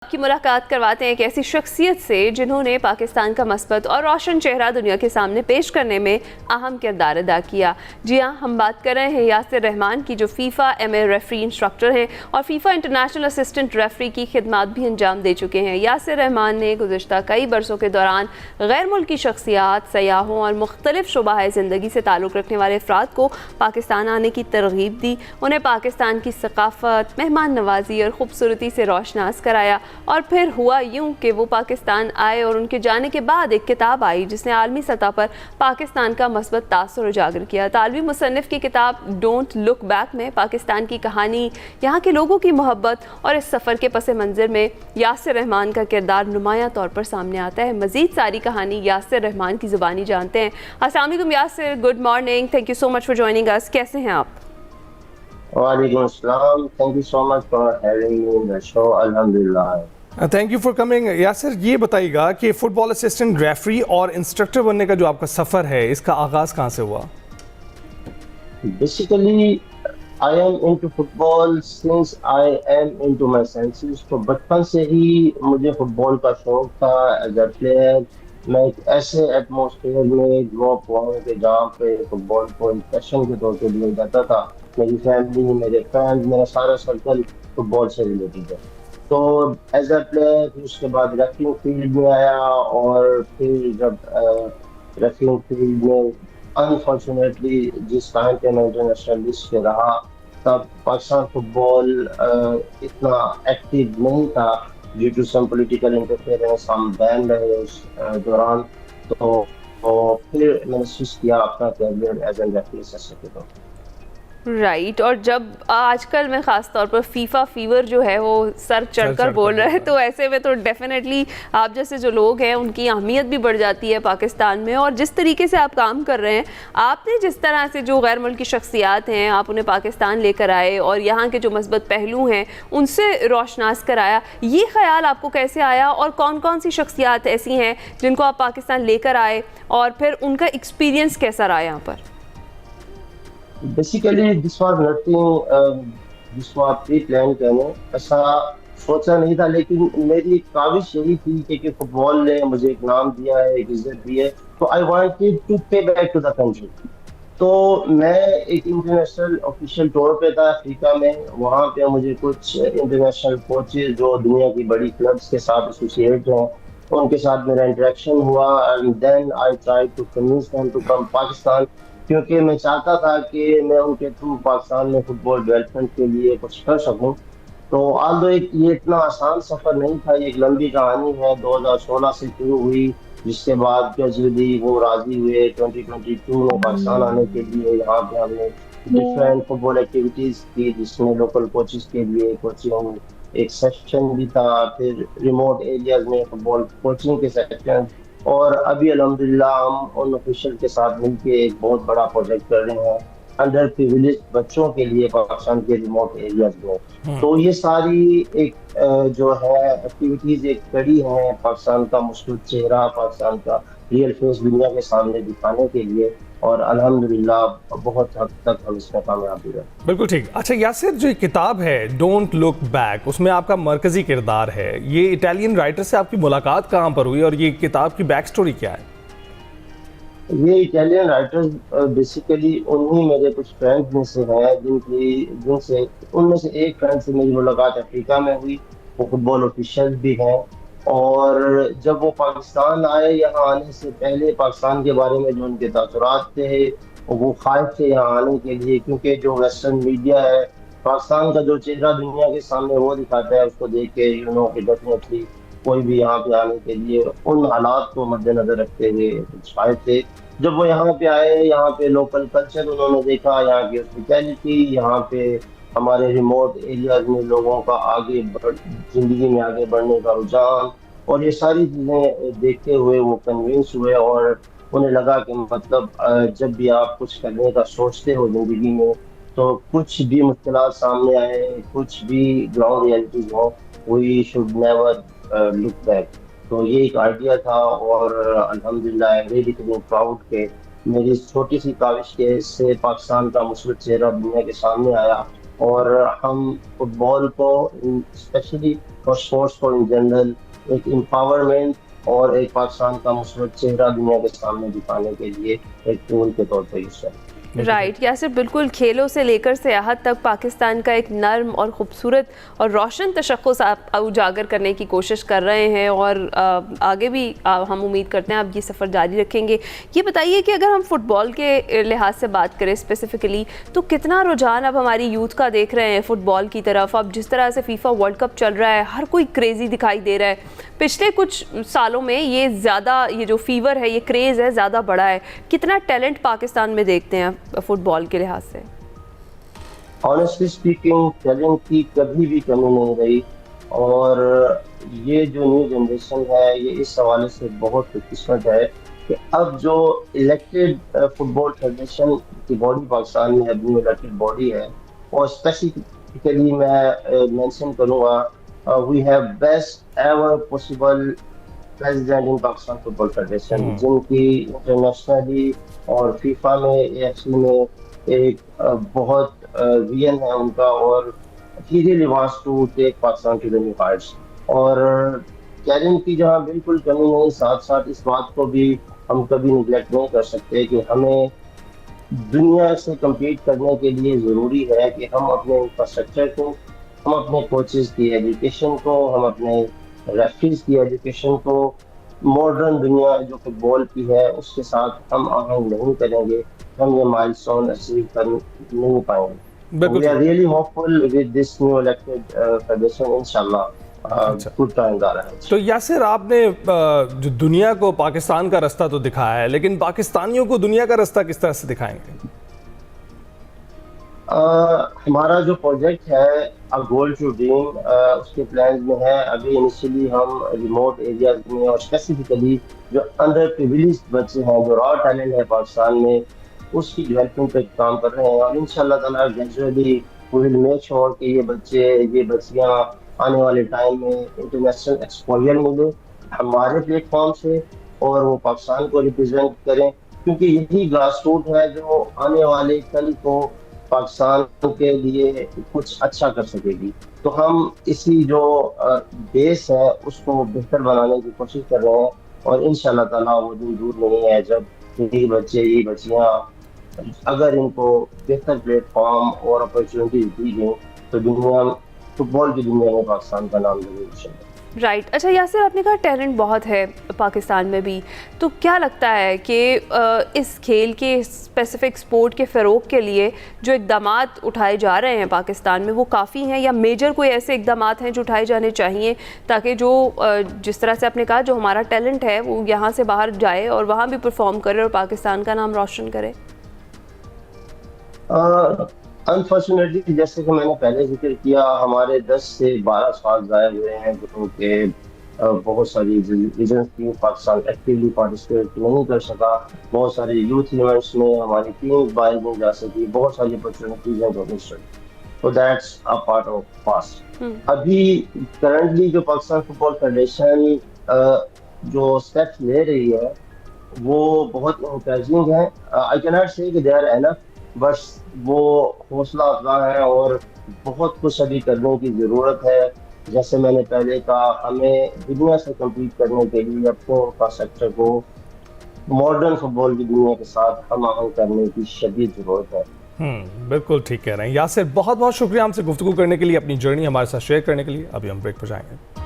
کی ملاقات کرواتے ہیں ایک ایسی شخصیت سے جنہوں نے پاکستان کا مثبت اور روشن چہرہ دنیا کے سامنے پیش کرنے میں اہم کردار ادا کیا۔ جی ہاں، ہم بات کر رہے ہیں یاسر رحمان کی، جو فیفا ایم اے ریفری انسٹرکٹر ہیں اور فیفا انٹرنیشنل اسسٹنٹ ریفری کی خدمات بھی انجام دے چکے ہیں۔ یاسر رحمان نے گزشتہ کئی برسوں کے دوران غیر ملکی شخصیات، سیاحوں اور مختلف شعبہ زندگی سے تعلق رکھنے والے افراد کو پاکستان آنے کی ترغیب دی، انہیں پاکستان کی ثقافت، مہمان نوازی اور خوبصورتی سے روشناس کرایا، اور پھر ہوا یوں کہ وہ پاکستان آئے اور ان کے جانے کے بعد ایک کتاب آئی جس نے عالمی سطح پر پاکستان کا مثبت تاثر اجاگر کیا۔ طالبی مصنف کی کتاب ڈونٹ لک بیک میں پاکستان کی کہانی، یہاں کے لوگوں کی محبت اور اس سفر کے پس منظر میں یاسر رحمان کا کردار نمایاں طور پر سامنے آتا ہے۔ مزید ساری کہانی یاسر رحمان کی زبانی جانتے ہیں۔ السلام علیکم Yasir, good morning, thank you so much for joining اس۔ کیسے ہیں آپ؟ وعلیکم السلام، thank you so much for having me in the show. الحمدللہ، thank you for coming. Yasir, یہ بتائیے گا کہ فٹ بال اسسٹنٹ ریفری اور انسٹرکٹر بننے کا جو آپ کا سفر ہے، اس کا آغاز کہاں سے ہوا؟ Basically I am into football sense I am into my senses. تو بچپن سے ہی مجھے فٹ بال کا شوق تھا ایز اے پلیئر۔ میں ایک ایسے ایٹماسفیئر میں گرو اپ ہوا ہوں کہ جہاں پہ فٹ بال کو ایک پیشن کے طور پہ لیا جاتا تھا۔ میری فیملی، میرے فرینڈ، میرا سارا سرکل فٹ بال سے ریلیٹڈ ہے۔ تو ایز اے پلیئر پھر اس کے بعد ریفرنگ فیلڈ میں آیا، اور پھر جب ریفرنگ فیلڈ میں انفارچونیٹلی جس ٹائم پہ میں انٹرنیشنل لسٹ پہ رہا، تب پاکستان فٹ بال اتنا ایکٹیو نہیں تھا due to some political interference, ہم بین رہے اس دوران۔ تو پھر میں نے سوئچ کیا اپنا career as an referee assistant کے طور پر۔ رائٹ، اور جب آج کل میں خاص طور پر فیفا فیور جو ہے وہ سر چڑھ کر بول رہا ہے، تو ایسے میں تو ڈیفینیٹلی آپ جیسے جو لوگ ہیں ان کی اہمیت بھی بڑھ جاتی ہے پاکستان میں۔ اور جس طریقے سے آپ کام کر رہے ہیں، آپ نے جس طرح سے جو غیر ملکی شخصیات ہیں آپ انہیں پاکستان لے کر آئے اور یہاں کے جو مثبت پہلو ہیں ان سے روشناس کرایا، یہ خیال آپ کو کیسے آیا اور کون کون سی شخصیات ایسی ہیں جن کو آپ پاکستان لے کر آئے اور پھر ان کا ایکسپیرینس کیسا رہا یہاں پر؟ بیسیکلی دس واز نتھنگ جس کو آپ پری پلان کہنے، ایسا سوچا نہیں تھا، لیکن میری کاوش یہی تھی کہ فٹ بال نے مجھے ایک نام دیا ہے، ایک عزت دی ہے، تو I wanted to pay back to the country. تو میں ایک انٹرنیشنل آفیشیل ٹور پہ تھا افریقہ میں، وہاں پہ مجھے کچھ انٹرنیشنل کوچز جو دنیا کی بڑی کلبس کے ساتھ ایسوسیٹ ہیں، ان کے ساتھ میرا انٹریکشن ہوا، and then I try to convince them to come Pakistan, کیونکہ میں چاہتا تھا کہ میں ان کے تھرو پاکستان میں فٹ بال ڈیولپمنٹ کے لیے کچھ کر سکوں۔ تو آلدو یہ اتنا آسان سفر نہیں تھا، یہ ایک لمبی کہانی ہے۔ 2016 سے شروع ہوئی، جس کے بعد گریجولی وہ راضی ہوئے 2022 میں پاکستان آنے کے لیے۔ یہاں پہ ہم نے ڈفرینٹ فٹ بال ایکٹیویٹیز کی، جس میں لوکل کوچز کے لیے کوچنگ ایک سیکشن بھی تھا، پھر ریموٹ ایریاز میں فٹ بال کوچنگ کے سیکشن، اور ابھی الحمدللہ ہم ان آفیشل کے ساتھ مل کے ایک بہت بڑا پروجیکٹ کر رہے ہیں انڈر پریویلیج بچوں کے لیے پاکستان کے ریموٹ ایریاز میں۔ تو یہ ساری ایک جو ہے ایکٹیویٹیز ایک کڑی ہیں پاکستان کا مثبت چہرہ، پاکستان کا ریئل فیس دنیا کے سامنے دکھانے کے لیے، اور الحمدللہ بہت حد تک ہم اس میں کامیاب بھی رہے۔ بالکل ٹھیک۔ اچھا یاسر، جو کتاب ہے ڈونٹ لک بیک، اس میں آپ کا مرکزی کردار ہے، یہ اٹالین رائٹر سے آپ کی ملاقات کہاں پر ہوئی اور یہ کتاب کی بیک سٹوری کیا ہے؟ یہ اٹالین رائٹر بیسیکلی انہی میرے کچھ فرینڈ میں سے ہیں ان میں سے ایک فرینڈ سے میری ملاقات افریقہ میں ہوئی، وہ فٹ بال آفیشل بھی ہیں، اور جب وہ پاکستان آئے، یہاں آنے سے پہلے پاکستان کے بارے میں جو ان کے تاثرات تھے، وہ خواہش تھے یہاں آنے کے لیے، کیونکہ جو ویسٹرن میڈیا ہے پاکستان کا جو چہرہ دنیا کے سامنے وہ دکھاتا ہے، اس کو دیکھ کے کہ ڈیفینیٹلی کوئی بھی یہاں پہ آنے کے لیے ان حالات کو مد نظر رکھتے ہوئے شاید تھے۔ جب وہ یہاں پہ آئے، یہاں پہ لوکل کلچر انہوں نے دیکھا، یہاں کی ہاسپٹیلٹی، یہاں پہ ہمارے ریموٹ ایریاز میں لوگوں کا زندگی میں آگے بڑھنے کا رجحان، اور یہ ساری چیزیں دیکھتے ہوئے وہ کنوینس ہوئے، اور انہیں لگا کہ مطلب جب بھی آپ کچھ کرنے کا سوچتے ہو زندگی میں، تو کچھ بھی مشکلات سامنے آئے، کچھ بھی گراؤنڈ ریئلٹیز ہوں، we should never look back. تو یہ ایک آئیڈیا تھا، اور الحمدللہ I am really feeling proud کہ میری چھوٹی سی کاوش کے سے پاکستان کا مثبت چہرہ دنیا کے سامنے آیا، اور ہم فٹ بال کو اسپیشلی اور اسپورٹس کو ان جنرل ایک امپاورمنٹ اور ایک پاکستان کا مثبت چہرہ دنیا کے سامنے دکھانے کے لیے ایک ٹول کے طور پر یوز کریں. رائٹ یاسر، بالکل کھیلوں سے لے کر سیاحت تک پاکستان کا ایک نرم اور خوبصورت اور روشن تشخص آپ اجاگر کرنے کی کوشش کر رہے ہیں، اور آگے بھی ہم امید کرتے ہیں آپ یہ سفر جاری رکھیں گے. یہ بتائیے کہ اگر ہم فٹ بال کے لحاظ سے بات کریں اسپیسیفکلی، تو کتنا رجحان اب ہماری یوتھ کا دیکھ رہے ہیں فٹ بال کی طرف؟ اب جس طرح سے فیفا ورلڈ کپ چل رہا ہے، ہر کوئی کریزی دکھائی دے رہا ہے. پچھلے کچھ سالوں میں یہ جو فیور ہے، یہ کریز ہے، زیادہ بڑا ہے. کتنا ٹیلنٹ پاکستان میں دیکھتے ہیں فٹ بال کے لحاظ سے؟ آنیسٹلی اسپیکنگ ٹیلنٹ کی کبھی بھی کمی نہیں رہی، اور یہ جو نیو جنریشن ہے یہ اس حوالے سے بہت خوش قسمت ہے کہ اب جو الیکٹڈ فٹ بال فیڈریشن کی باڈی پاکستان میں اب نیو الیکٹڈ باڈی ہے، اور اسپیسیفکلی میں مینشن کروں گا we have best ever possible president in Pakistan football federation, جن کی انٹرنیشنلی اور فیفا میں AFC میں ایک بہت ویژن ہے ان کا، اور he really wants to take Pakistan to the new heights. اور ٹیلنٹ کی جہاں بالکل کمی نہیں، ساتھ ساتھ اس بات کو بھی ہم کبھی نگلیکٹ نہیں کر سکتے کہ ہمیں دنیا سے کمپیٹ کرنے کے لیے ضروری ہے کہ ہم اپنے انفراسٹرکچر کو، ہم اپنے کوچز کی ایجوکیشن کو، ہم اپنے ریفریز کی ایجوکیشن کو ماڈرن دنیا جو فٹ بال کی ہے اس کے ساتھ ہم آہنگ نہیں کریں گے، ہم یہ مائل اسٹون اچیو کر نہیں پائیں گے. We are really hopeful with this new elected federation, inshallah. Good times آ رہا ہے. تو یاسر، آپ نے جو دنیا کو پاکستان کا رستہ تو دکھایا ہے، لیکن پاکستانیوں کو دنیا کا رستہ کس طرح سے دکھائیں گے؟ ہمارا جو پروجیکٹ ہے گول ٹو ڈریم، اس کے پلانز میں ہے. ابھی انیشلی ہم ریموٹ ایریاز میں اور اسپیسیفکلی جو انڈر پریویلیجڈ بچے ہیں، جو را ٹیلنٹ ہے پاکستان میں، اس کی ڈیولپمنٹ پہ کام کر رہے ہیں، اور انشاءاللہ تعالیٰ gradually we will make sure کہ یہ بچے، یہ بچیاں آنے والے ٹائم میں انٹرنیشنل ایکسپوجر ملے ہمارے پلیٹ فارم سے، اور وہ پاکستان کو ریپرزینٹ کریں، کیونکہ یہی گراس روٹ ہے جو آنے والے کل کو پاکستان کے لیے کچھ اچھا کر سکے گی. تو ہم اسی جو بیس ہے اس کو بہتر بنانے کی کوشش کر رہے ہیں، اور انشاءاللہ تعالیٰ وہ دن دور نہیں ہے جب یہ بچے، یہ بچیاں اگر ان کو بہتر پلیٹ فارم اور اپرچونیٹیز دی گئیں تو دنیا، فٹ بال کی دنیا میں پاکستان کا نام ضرور روشن ہے. رائٹ. اچھا یاسر، آپ نے کہا ٹیلنٹ بہت ہے پاکستان میں بھی، تو کیا لگتا ہے کہ اس کھیل کے اسپیسیفک سپورٹ کے فروغ کے لیے جو اقدامات اٹھائے جا رہے ہیں پاکستان میں وہ کافی ہیں، یا میجر کوئی ایسے اقدامات ہیں جو اٹھائے جانے چاہیے تاکہ جو جس طرح سے آپ نے کہا جو ہمارا ٹیلنٹ ہے وہ یہاں سے باہر جائے اور وہاں بھی پرفارم کرے اور پاکستان کا نام روشن کرے؟ انفارچونیٹلی جیسے کہ میں نے پہلے ذکر کیا، ہمارے 10 سے 12 سال ضائع ہوئے ہیں کیونکہ بہت ساری ریزنس کی پاکستان ایکٹیولی پارٹیسپیٹ نہیں کر سکا. بہت سارے یوتھ ایونٹس میں ہماری ٹیمز باہر نہیں جا سکی، بہت ساری اپرچونیٹیز ہیں جو مس ہوئی. تو that's a part of past. ابھی کرنٹلی جو پاکستان فٹ بال فیڈریشن جو اسٹیپس لے رہی ہے وہ بہت انکریجنگ ہے. آئی کی ناٹ سے کہ دے آر انف، بس وہ حوصلہ افزا ہے اور بہت کچھ ابھی کرنے کی ضرورت ہے. جیسے میں نے پہلے کہا، ہمیں دنیا سے کمپیٹ کرنے کے لیے اپنے انفراسٹرکچر کو ماڈرن فٹ بال کی دنیا کے ساتھ ہم آہنگ کرنے کی شدید ضرورت ہے. بالکل ٹھیک کہہ رہے ہیں یاسر. بہت بہت شکریہ ہم سے گفتگو کرنے کے لیے، اپنی جرنی ہمارے ساتھ شیئر کرنے کے لیے. ابھی ہم بریک پر جائیں گے.